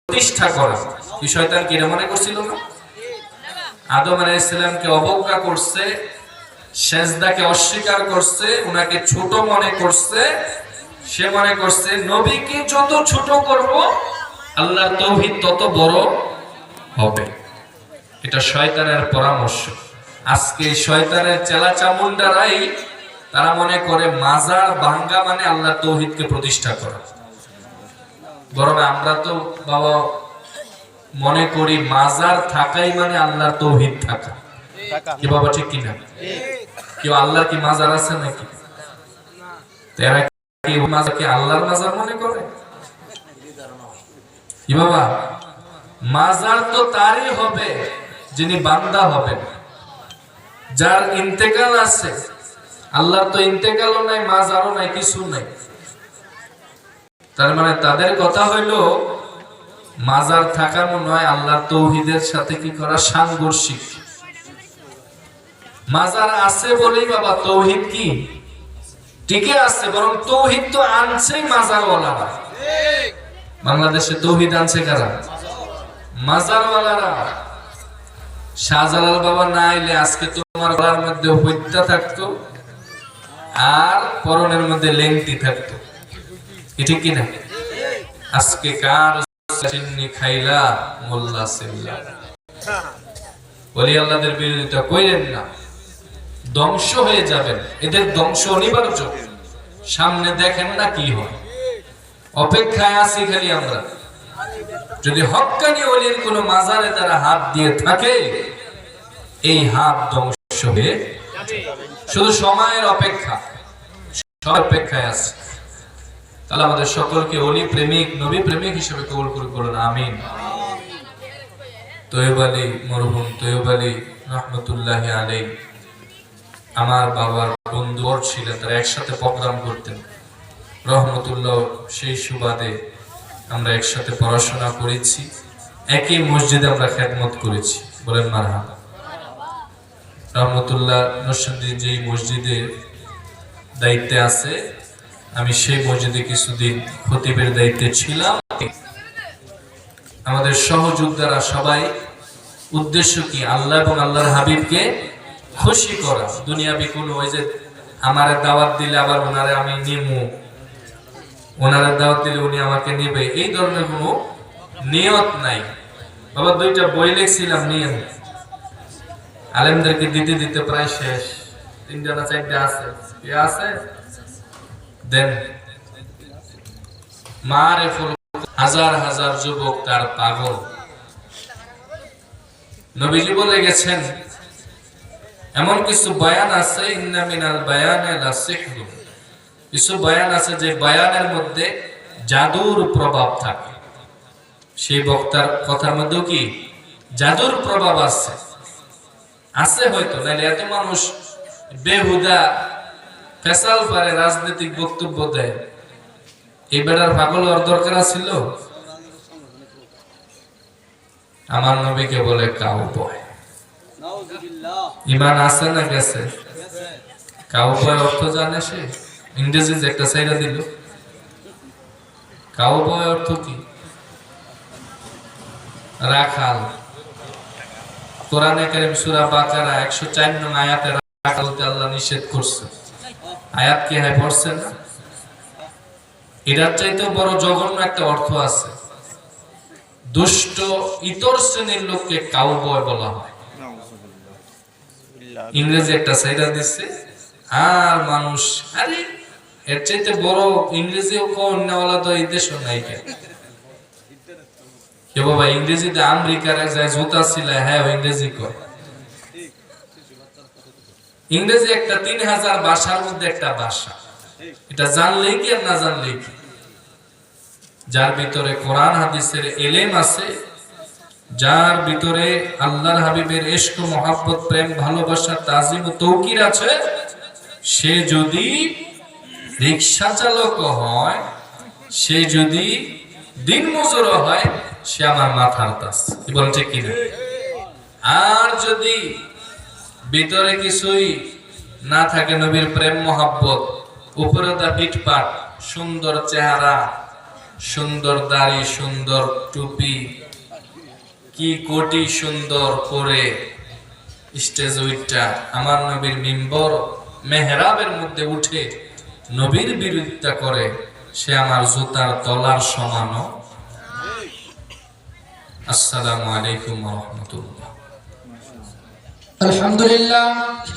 প্রতিষ্ঠা করা। এই শয়তান কি মনে করছিল না? আদম আলাইহিস সালামকে অবজ্ঞা করছে, সেজদাকে অস্বীকার করছে, উনাকে ছোট মনে করছে। সে মনে করছে নবীকে যত ছোট করব আল্লাহর তাওহীদ তত বড় হবে। এটা শয়তানের পরামর্শ। আজকে শয়তানের চেলা চামুন্ডারাই তারা মনে করে মাজার ভাঙ্গা মানে আল্লাহর তাওহীদকে প্রতিষ্ঠা করা। বরং আমরা তো বাবা মনে করি মাজার থাকাই মানে আল্লাহর তাওহীদ থাকা। কি বাবা ঠিক কিনা? কেউ আল্লাহর কি মাজার আছে নাকি? তারা কি মাজারকে আল্লাহর মাজার মনে করে? কি বাবা, মাজার তো তারই হবে যিনি বান্দা হবেন, যার ইন্তেকাল আছে। আল্লাহর তো ইন্তেকালও নাই, মাজারও নাই, কিছু নাই। তার মানে তাদের কথা হইলো মাজার থাকানো নয়, আল্লাহর তাওহীদের সাথে কি করা সাংঘর্ষিক। মাজার আছে বলেই বাবা তাওহীদ কি টিকে আছে, বরং তাওহীদ তো আনছেই মাজারওয়ালারা। বাংলাদেশে তাওহীদ আনছে কারা? মাজারওয়ালারা। শাহজালাল বাবা না আইলে আজকে তোমার গলার মধ্যে হত্যা থাকতো আর পরনের মধ্যে লেংটি থাকতো। ঠিক কিনা? আজকে কার চিন্নি খাইলা মোল্লা সিল্লা। ওলি আল্লাহদের বিরোধিতা কইরেন না, ধ্বংস হয়ে যাবেন। এদের ধ্বংস অনিবার্য। সামনে দেখেন না কি হয়, অপেক্ষায় আছি খালি আমরা। যদি হক্কানি ওলির কোন মাজারে তারা হাত দিয়ে থাকে, এই হাত ধ্বংস হয়ে শুধু সময়ের অপেক্ষা, সব অপেক্ষায় আছে। তাহলে আমাদের সকলকে ওলি প্রেমিক, নবী প্রেমিক হিসেবে কবুল করে করুন, আমিন। তৈয়ব আলী, মরহুম তৈয়ব আলী রহমতুল্লাহি আলাইহি আমার বাবার বন্ধু ছিলেন, তারা একসাথে প্রোগ্রাম করতেন রহমতুল্লাহ। সেই সুবাদে আমরা একসাথে পড়াশোনা করেছি, একই মসজিদে আমরা খেদমত করেছি। বলেন মারহাবা। রহমতুল্লাহ নরসিংদী যেই মসজিদের দায়িত্বে আছে, আমি সেই মসজিদে কিছুদিন খতিবের দায়িত্বে ছিলাম। আমাদের সহযোদ্ধারা সবাই উদ্দেশ্য কি? আল্লাহ এবং আল্লাহর হাবিবকে খুশি করা। দুনিয়াবি কোনো ওই যে আমারে দাওয়াত দিলে আবার ওনারে আমি নিমু, ওনারে দাওয়াত দিলে উনি আমাকে নেবে, এই ধরনের কোনো নিয়ত নাই। বাবা দুইটা বই লিখছিলাম নিয়ম, আলেমদেরকে দিতে দিতে প্রায় শেষ। 3টা না 4টা আছে, এ আছে দেন। মারিফুল হাজার হাজার যুবক তার পাগল। নবীজি বলে গেছেন এমন কিছু বয়ান আছে, ইন্না মিনাল বায়ানে লা সিহরু, কিছু বয়ান আছে যে বয়ানের মধ্যে জাদুর প্রভাব থাকে। সেই বক্তার কথার মধ্যে কি জাদুর প্রভাব আছে? আছে হয়তো, নাহলে এত মানুষ বেহুদা ফেসাল পারে রাজনৈতিক বক্তব্য দেয়। এই বেড়ার পাগল হওয়ার দরকার ছিল? আমার নবীকে বলে কাউবয়। ইমান আছে না গেছে? কাউবয় অর্থ জানে সে? ইংরেজি যে একটা সাইডা দিল, কাউবয় অর্থ কি? রাখাল। কোরআনে কারীম সূরা বাকারা 104 নং আয়াতে রাখাল বলতে আল্লাহ নিষেধ করছে। আয়াত কি হয় পড়ছেন না? এটার চাইতে বড় জঘন্য একটা অর্থ আছে। দুষ্ট ইতর শ্রেণীর লোককে কাউবয় বলা হয়। ইংরেজি একটা সাইডা দিচ্ছে আর মানুষ, আরে এর চাইতে বড় ইংরেজিও কোন নেওয়ালা তো এই দেশ নাই কেন? কে বাবা ইংরেজিতে আমেরিকার যায় জুতা সিলায়, হ্যাঁ ইংরেজি কয়। ইংরেজি একটা 3000 ভাষার মধ্যে একটা ভাষা। এটা জানলেই কি আর না জানলেই কি? যার ভিতরে কোরআন হাদিসের এলেম আছে, যার ভিতরে আল্লাহর হাবিবের ইশক মহব্বত প্রেম ভালোবাসা তাজিম ও তৌকির আছে, সে যদি রিকশা চালক হয়, সে যদি দিন মজুর হয়, সে আমার মাথার তাস। কি বলেন ঠিক কিনা? আর যদি ভিতরে কিছুই না থাকে, নবীর প্রেম মহব্বত, উপরে দা পিটপাট, সুন্দর চেহারা, সুন্দর দাড়ি, সুন্দর টুপি, কি কোটি সুন্দর করে স্টেজ উইটটা আমার নবীর মিম্বর মেহরাবের মধ্যে উঠে নবীর বিরোধিতা করে, সে আমার জুতার তলার সমান। আসসালামু আলাইকুম ওয়া রাহমাতুল্লাহ। আলহামদুলিল্লাহ।